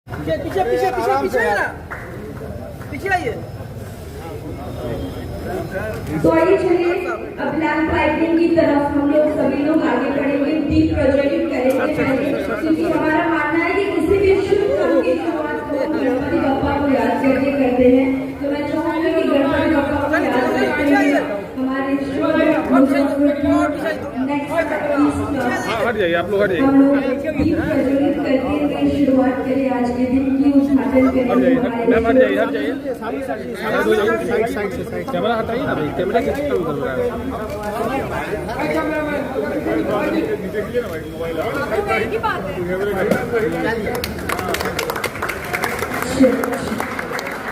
पीछे पीछे पीछे पीछे पीछे ना, पीछे आइए। तो आइए चलिए अब लैंप लाइटिंग की तरफ हम लोग सभी लोग आगे बढ़ेंगे, दीप प्रज्वलित करेंगे, क्योंकि हमारा मानना है कि किसी भी शुभ काम की शुरुआत को गणपति बप्पा को याद करके करते हैं। तो मैं चाहूंगी कि गणपति बप्पा को याद करते हुए हमारे हट जाइए, आप लोग हट जाइए। हम लोग दीप प्रज्वलित करते हुए शुरुआत करें आज के दिन की, उद्घाटन करेंगे। हट जाइए कैमरा हटाइए ना भाई, कैमरा किसका उधर रहा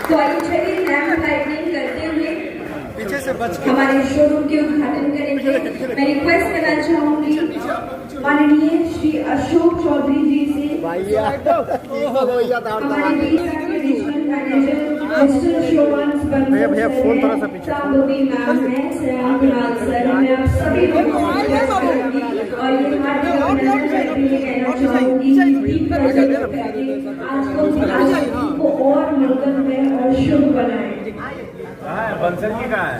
तो आइए चलिए लैंप लाइटिंग करते हुए पीछे से बच के हमारे शोरूम के उद्घाटन करेंगे। मैं रिक्वेस्ट करना चाहूंगी माननीय श्री अशोक चौधरी जी से, हमारे रीजनल मैनेजर मिस्टर शोभन भैया फोन थोड़ा सा पीछे, मैम है, श्रेयान कुणाल सर, मैं आप सभी लोगों को रिक्वेस्ट करूंगी और ये हमारे कहना चाहूंगी आज को और मंगलमय और शुभ बनाए। बंसल की कहाँ है?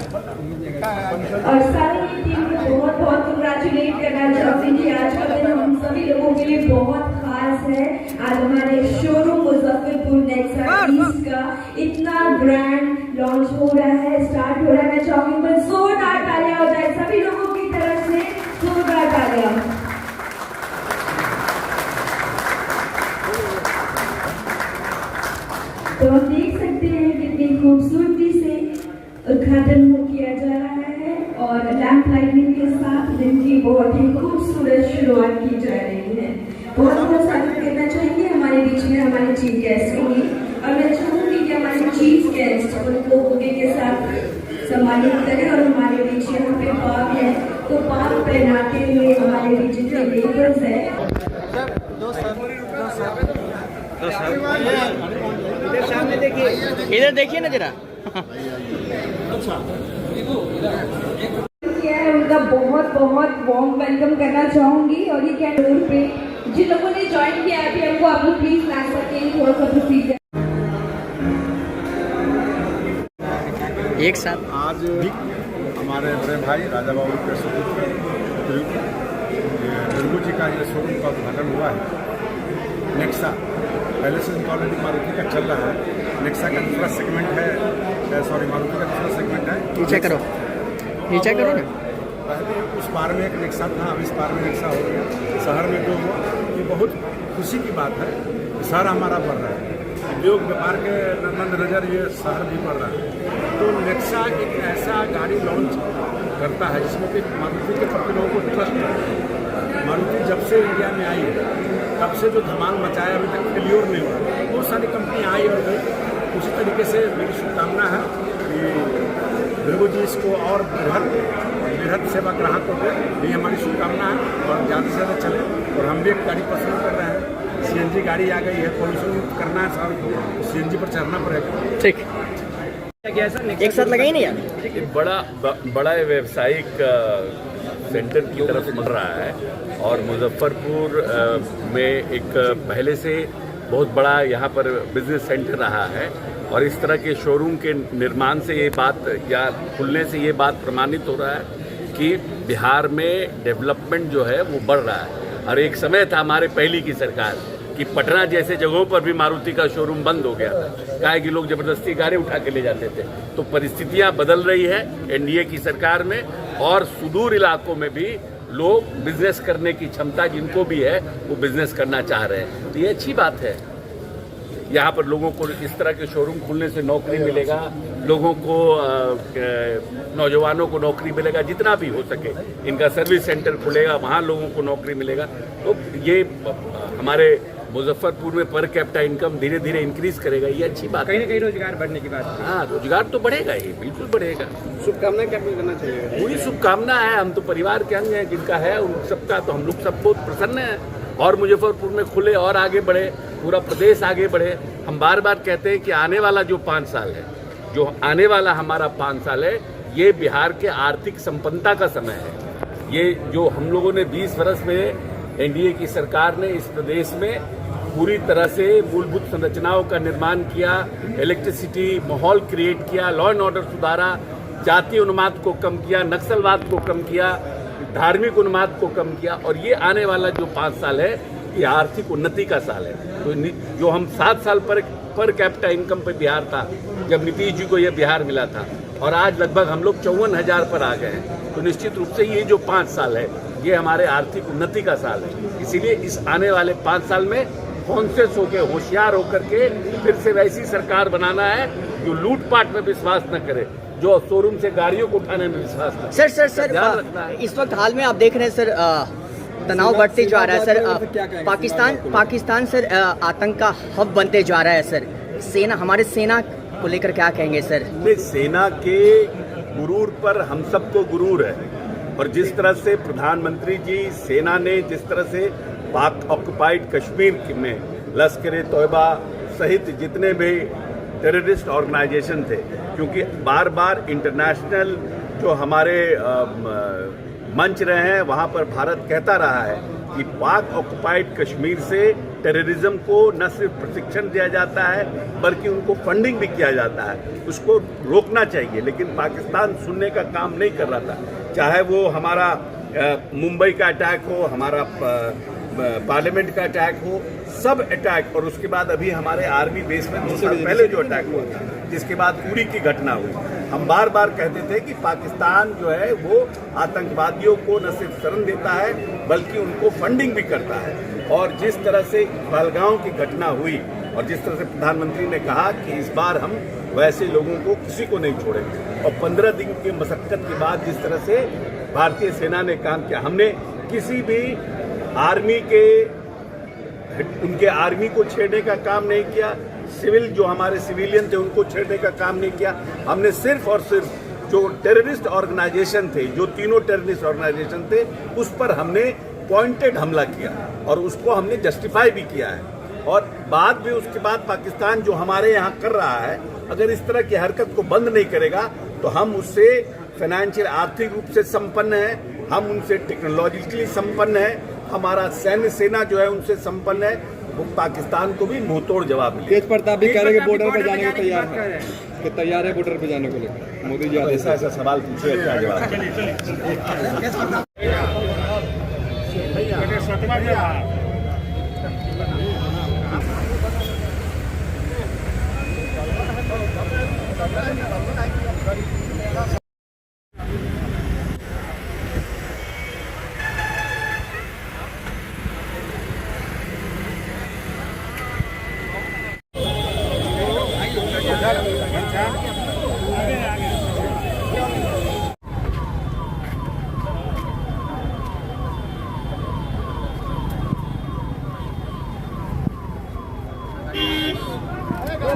और सारी टीम को बहुत बहुत कंग्रेचुलेट करना चाहती हूँ कि आज का दिन हम सभी लोगों के लिए बहुत खास है। आज हमारे शोरूम मुजफ्फरपुर नेक्सा ईस्ट का इतना ग्रैंड लॉन्च हो रहा है, स्टार्ट हो रहा है। मैं चाहूंगी पर जोरदार तालियां हो जाए सभी लोगों की तरफ से, जोरदार तालियां। तो हम देख सकते हैं कितनी खूबसूरती से उद्घाटन किया जा रहा है और लैंप लाइटिंग के साथ दिन की बहुत ही खूबसूरत शुरुआत की जा रही है। बहुत बहुत स्वागत करना चाहेंगे हमारे बीच में हमारे चीफ गेस्ट होंगे और मैं चाहूंगी कि हमारे चीफ गेस्ट उनको बुके के साथ सम्मानित करें और हमारे बीच यहाँ पे पाक है तो पाक पहनाते हुए हमारे बीच जितने लेबर्स है इधर देखिए ना जरा। उनका बहुत बहुत वार्म वेलकम करना चाहूंगी और ये क्या डोर पे जिन लोगों ने ज्वाइन किया है अभी हमको आप लोग प्लीज ला सकें थोड़ा सा प्रोसीजर एक साथ आज हमारे बड़े भाई राजा बाबू के सुपुत्र दुर्गू जी का ये शोरूम का उद्घाटन हुआ है। नेक्सा पहले से ऑलरेडी मारुति का चल रहा है। नेक्सा का दूसरा सेगमेंट है, मारुति का दूसरा सेगमेंट है। नीचे करो, नीचे करो ना। पहले उस पार में एक नेक्सा था, अब इस पार में नेक्सा हो गया। शहर में जो हुआ ये बहुत खुशी की बात है। शहर हमारा बढ़ रहा है, उद्योग व्यापार के नजर ये शहर भी बढ़ रहा है। तो नेक्सा एक ऐसा गाड़ी लॉन्च करता है जिसमें कि मारुति के प्रति लोगों को ट्रस्ट है। मारुति जब से इंडिया में आई है तब से जो धमाल मचाया अभी तक फेल्योर नहीं हुआ। बहुत सारी कंपनियाँ आई और गई। उसी तरीके से मेरी शुभकामना है कि दुर्गू जी इसको और बृहद सेवा ग्राहकों को ये हमारी शुभकामना है और ज़्यादा से ज़्यादा चले। और हम भी एक गाड़ी पसंद कर रहे हैं, सीएनजी गाड़ी आ गई है, पॉल्यूशन करना है शहर को, सीएनजी पर चढ़ना पड़ेगा। ठीक, एक साथ लगाई नहीं यार। एक बड़ा व्यावसायिक सेंटर की तरफ बढ़ रहा है और मुजफ्फरपुर में एक पहले से बहुत बड़ा यहाँ पर बिजनेस सेंटर रहा है और इस तरह के शोरूम के निर्माण से ये बात या खुलने से ये बात प्रमाणित हो रहा है कि बिहार में डेवलपमेंट जो है वो बढ़ रहा है। और एक समय था हमारे पहली की सरकार कि पटना जैसे जगहों पर भी मारुति का शोरूम बंद हो गया था, काहे कि लोग जबरदस्ती गाड़ी उठा के ले जाते थे। तो परिस्थितियां बदल रही है एनडीए की सरकार में और सुदूर इलाकों में भी लोग बिजनेस करने की क्षमता जिनको भी है वो बिजनेस करना चाह रहे हैं। तो ये अच्छी बात है। यहाँ पर लोगों को इस तरह के शोरूम खुलने से नौकरी मिलेगा, लोगों को नौजवानों को नौकरी मिलेगा, जितना भी हो सके इनका सर्विस सेंटर खुलेगा, वहाँ लोगों को नौकरी मिलेगा। तो ये हमारे मुजफ्फरपुर में पर कैपिटा इनकम धीरे धीरे इंक्रीज करेगा। ये अच्छी बात है। कहीं ना कहीं रोजगार बढ़ने की बात। हाँ, रोजगार तो बढ़ेगा ही, बिल्कुल बढ़ेगा। शुभकामना क्या करना चाहिए? पूरी शुभकामना है। हम तो परिवार के अंग हैं, जिनका है उन सबका तो हम लोग सब बहुत प्रसन्न हैं और मुजफ्फरपुर में खुले और आगे बढ़े, पूरा प्रदेश आगे बढ़े। हम बार बार कहते हैं कि आने वाला जो 5 साल है, जो आने वाला हमारा 5 साल है, ये बिहार के आर्थिक संपन्नता का समय है। ये जो हम लोगों ने 20 वर्ष में एनडीए की सरकार ने इस प्रदेश में पूरी तरह से मूलभूत संरचनाओं का निर्माण किया, इलेक्ट्रिसिटी माहौल क्रिएट किया, लॉ एंड ऑर्डर सुधारा, जातीय उन्माद को कम किया, नक्सलवाद को कम किया, धार्मिक उन्माद को कम किया। और ये आने वाला जो 5 साल है ये आर्थिक उन्नति का साल है। तो जो हम 7 साल पर कैपिटा इनकम पे बिहार था जब नीतीश जी को ये बिहार मिला था, और आज लगभग हम लोग 54,000 पर आ गए हैं। तो निश्चित रूप से ये जो 5 साल है ये हमारे आर्थिक उन्नति का साल है। इसीलिए इस आने वाले 5 साल में कॉन्शियस होकर, होशियार होकर के फिर से वैसी सरकार बनाना है जो लूटपाट में विश्वास न करे, जो शोरूम से गाड़ियों को उठाने में विश्वास न करे। सर इस वक्त हाल में आप देख रहे हैं सर तनाव बढ़ते जा रहा है सर। पाकिस्तान सर आतंक का हब बनते जा रहा है सर। हमारे सेना को लेकर क्या कहेंगे सर? सेना के गुरूर पर हम सबको गुरूर है, और जिस तरह से प्रधानमंत्री जी, सेना ने जिस तरह से पाक ऑक्युपाइड कश्मीर में लश्कर तोयबा सहित जितने भी टेररिस्ट ऑर्गेनाइजेशन थे, क्योंकि बार बार इंटरनेशनल जो हमारे मंच रहे हैं वहाँ पर भारत कहता रहा है कि पाक ऑक्युपाइड कश्मीर से टेररिज्म को न सिर्फ प्रशिक्षण दिया जाता है बल्कि उनको फंडिंग भी किया जाता है। उसको रोकना चाहिए, लेकिन पाकिस्तान सुनने का काम नहीं कर रहा था। चाहे वो हमारा मुंबई का अटैक हो, हमारा पार्लियामेंट का अटैक हो, सब अटैक, और उसके बाद अभी हमारे आर्मी बेस में 2 साल पहले जो अटैक हुआ था, जिसके बाद उरी की घटना हुई, हम बार बार कहते थे कि पाकिस्तान जो है वो आतंकवादियों को न सिर्फ शरण देता है बल्कि उनको फंडिंग भी करता है। और जिस तरह से पहलगांव की घटना हुई और जिस तरह से प्रधानमंत्री ने कहा कि इस बार हम वैसे लोगों को किसी को नहीं छोड़ेंगे, और 15 दिन की मशक्कत के बाद जिस तरह से भारतीय सेना ने काम किया, हमने किसी भी आर्मी के उनके आर्मी को छेड़ने का काम नहीं किया, सिविल जो हमारे सिविलियन थे उनको छेड़ने का काम नहीं किया। हमने सिर्फ और सिर्फ जो टेररिस्ट ऑर्गेनाइजेशन थे, जो तीनों टेररिस्ट ऑर्गेनाइजेशन थे, उस पर हमने पॉइंटेड हमला किया और उसको हमने जस्टिफाई भी किया है। और बाद में उसके बाद पाकिस्तान जो हमारे यहाँ कर रहा है, अगर इस तरह की हरकत को बंद नहीं करेगा तो हम उससे फाइनेंशियल आर्थिक रूप से संपन्न है, हम उनसे टेक्नोलॉजिकली संपन्न है, हमारा सैन्य सेना जो है उनसे संपन्न है। वो पाकिस्तान को भी मुंहतोड़ जवाब मिले। तेज प्रताप भी कह रहे हैं कि बॉर्डर पर जाने को तैयार है, कि तैयार है बॉर्डर पर जाने को लेकर। मोदी जी ऐसा सवाल पूछे, क्या जवाब?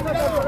सर